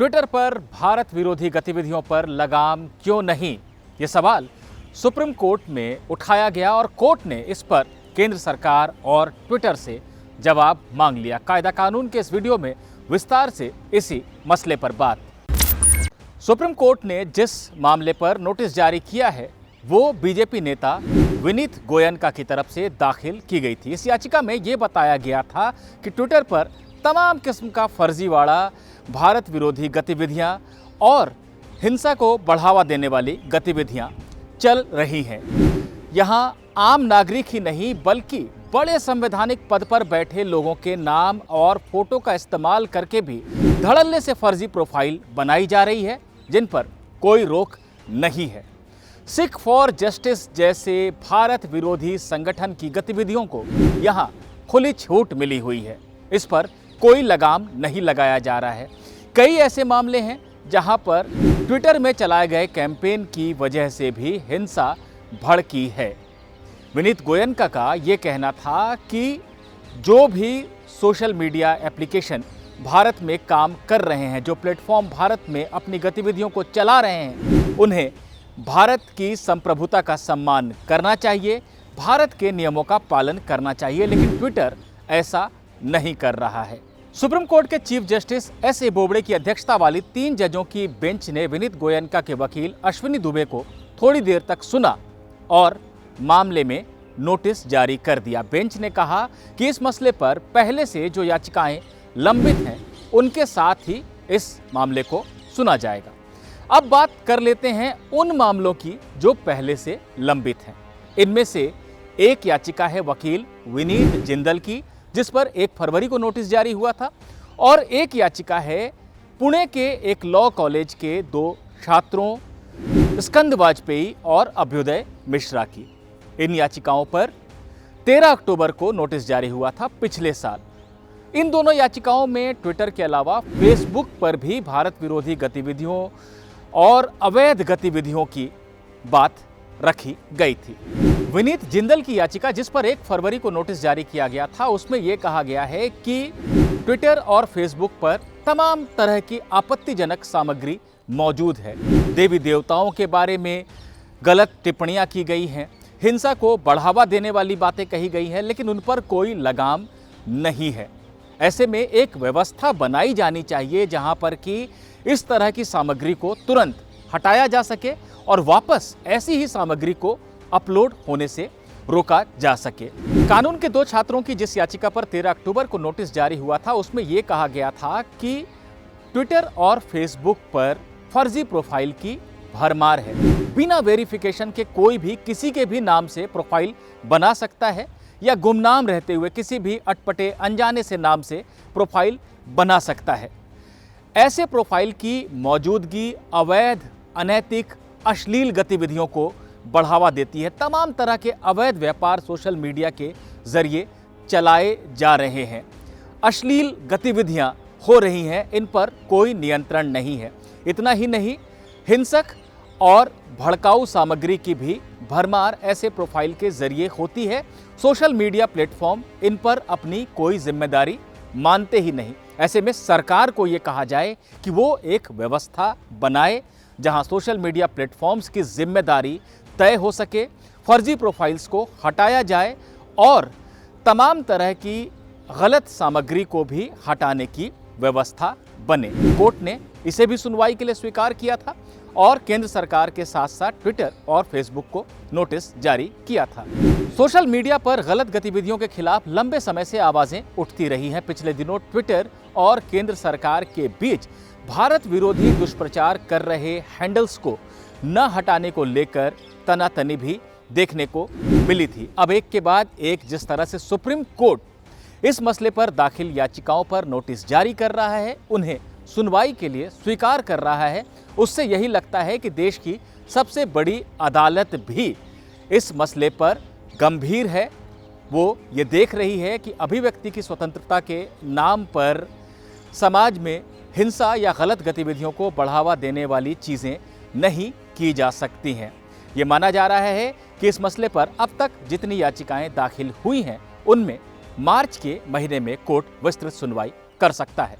Twitter पर भारत विरोधी गतिविधियों पर लगाम क्यों नहीं, ये सवाल सुप्रीम कोर्ट में उठाया गया और कोर्ट ने इस पर केंद्र सरकार और ट्विटर से जवाब मांग लिया। कायदा कानून के इस वीडियो में विस्तार से इसी मसले पर बात। सुप्रीम कोर्ट ने जिस मामले पर नोटिस जारी किया है वो बीजेपी नेता विनीत गोयनका की तरफ से दाखिल की गई थी। इस याचिका में ये बताया गया था कि ट्विटर पर तमाम किस्म का फर्जीवाड़ा, भारत विरोधी गतिविधियां और हिंसा को बढ़ावा देने वाली गतिविधियां चल रही हैं। यहां आम नागरिक ही नहीं बल्कि बड़े संवैधानिक पद पर बैठे लोगों के नाम और फोटो का इस्तेमाल करके भी धड़ल्ले से फर्जी प्रोफाइल बनाई जा रही है, जिन पर कोई रोक नहीं है। सिख फॉर जस्टिस जैसे भारत विरोधी संगठन की गतिविधियों को यहां खुली छूट मिली हुई है। इस पर कोई लगाम नहीं लगाया जा रहा है। कई ऐसे मामले हैं जहां पर ट्विटर में चलाए गए कैंपेन की वजह से भी हिंसा भड़की है। विनीत गोयनका का ये कहना था कि जो भी सोशल मीडिया एप्लीकेशन भारत में काम कर रहे हैं, जो प्लेटफॉर्म भारत में अपनी गतिविधियों को चला रहे हैं, उन्हें भारत की संप्रभुता का सम्मान करना चाहिए, भारत के नियमों का पालन करना चाहिए, लेकिन ट्विटर ऐसा नहीं कर रहा है। सुप्रीम कोर्ट के chief justice S A Bobde की अध्यक्षता वाली 3 जजों की बेंच ने विनीत गोयनका के वकील अश्विनी दुबे को थोड़ी देर तक सुना और मामले में नोटिस जारी कर दिया। बेंच ने कहा कि इस मसले पर पहले से जो याचिकाएं लंबित हैं उनके साथ ही इस मामले को सुना जाएगा। अब बात कर लेते हैं उन मामलों की जो पहले से लंबित हैं। इनमें से एक याचिका है वकील विनीत जिंदल की, जिस पर 1 फरवरी को नोटिस जारी हुआ था, और एक याचिका है पुणे के एक लॉ कॉलेज के 2 छात्रों स्कंद वाजपेयी और अभ्युदय मिश्रा की। इन याचिकाओं पर 13 अक्टूबर को नोटिस जारी हुआ था पिछले साल। इन दोनों याचिकाओं में ट्विटर के अलावा फेसबुक पर भी भारत विरोधी गतिविधियों और अवैध गतिविधियों की बात रखी गई थी। विनीत जिंदल की याचिका, जिस पर 1 फरवरी को नोटिस जारी किया गया था, उसमें यह कहा गया है कि ट्विटर और फेसबुक पर तमाम तरह की आपत्तिजनक सामग्री मौजूद है। देवी देवताओं के बारे में गलत टिप्पणियां की गई हैं, हिंसा को बढ़ावा देने वाली बातें कही गई हैं, लेकिन उन पर कोई लगाम नहीं है। ऐसे में एक व्यवस्था बनाई जानी चाहिए जहां पर कि इस तरह की सामग्री को तुरंत हटाया जा सके और वापस ऐसी ही सामग्री को अपलोड होने से रोका जा सके। कानून के 2 छात्रों की जिस याचिका पर 13 अक्टूबर को नोटिस जारी हुआ था, उसमें यह कहा गया था कि ट्विटर और फेसबुक पर फर्जी प्रोफाइल की भरमार है। बिना वेरिफिकेशन के कोई भी किसी के भी नाम से प्रोफाइल बना सकता है या गुमनाम रहते हुए किसी भी अटपटे अनजाने से नाम से प्रोफाइल बना सकता है। ऐसे प्रोफाइल की मौजूदगी अवैध, अनैतिक, अश्लील गतिविधियों को बढ़ावा देती है। तमाम तरह के अवैध व्यापार सोशल मीडिया के जरिए चलाए जा रहे हैं। अश्लील गतिविधियां हो रही हैं, इन पर कोई नियंत्रण नहीं है। इतना ही नहीं, हिंसक और भड़काऊ सामग्री की भी भरमार ऐसे प्रोफाइल के जरिए होती है। सोशल मीडिया प्लेटफॉर्म इन पर अपनी कोई जिम्मेदारी मानते ही नहीं। ऐसे में सरकार को ये कहा जाए कि वो एक व्यवस्था बनाए जहां सोशल मीडिया प्लेटफॉर्म्स की जिम्मेदारी तय हो सके, फर्जी प्रोफाइल्स को हटाया जाए और तमाम तरह की गलत सामग्री को भी हटाने की व्यवस्था बने। कोर्ट ने इसे भी सुनवाई के लिए स्वीकार किया था और केंद्र सरकार के साथ साथ ट्विटर और फेसबुक को नोटिस जारी किया था। सोशल मीडिया पर गलत गतिविधियों के खिलाफ लंबे समय से आवाजें उठती रही हैं। पिछले दिनों ट्विटर और केंद्र सरकार के बीच भारत विरोधी दुष्प्रचार कर रहे हैंडल्स को न हटाने को लेकर तनातनी भी देखने को मिली थी। अब एक के बाद एक जिस तरह से सुप्रीम कोर्ट इस मसले पर दाखिल याचिकाओं पर नोटिस जारी कर रहा है, उन्हें सुनवाई के लिए स्वीकार कर रहा है, उससे यही लगता है कि देश की सबसे बड़ी अदालत भी इस मसले पर गंभीर है। वो ये देख रही है कि अभिव्यक्ति की स्वतंत्रता के नाम पर समाज में हिंसा या गलत गतिविधियों को बढ़ावा देने वाली चीज़ें नहीं की जा सकती हैं। ये माना जा रहा है कि इस मसले पर अब तक जितनी याचिकाएं दाखिल हुई हैं, उनमें मार्च के महीने में कोर्ट विस्तृत सुनवाई कर सकता है।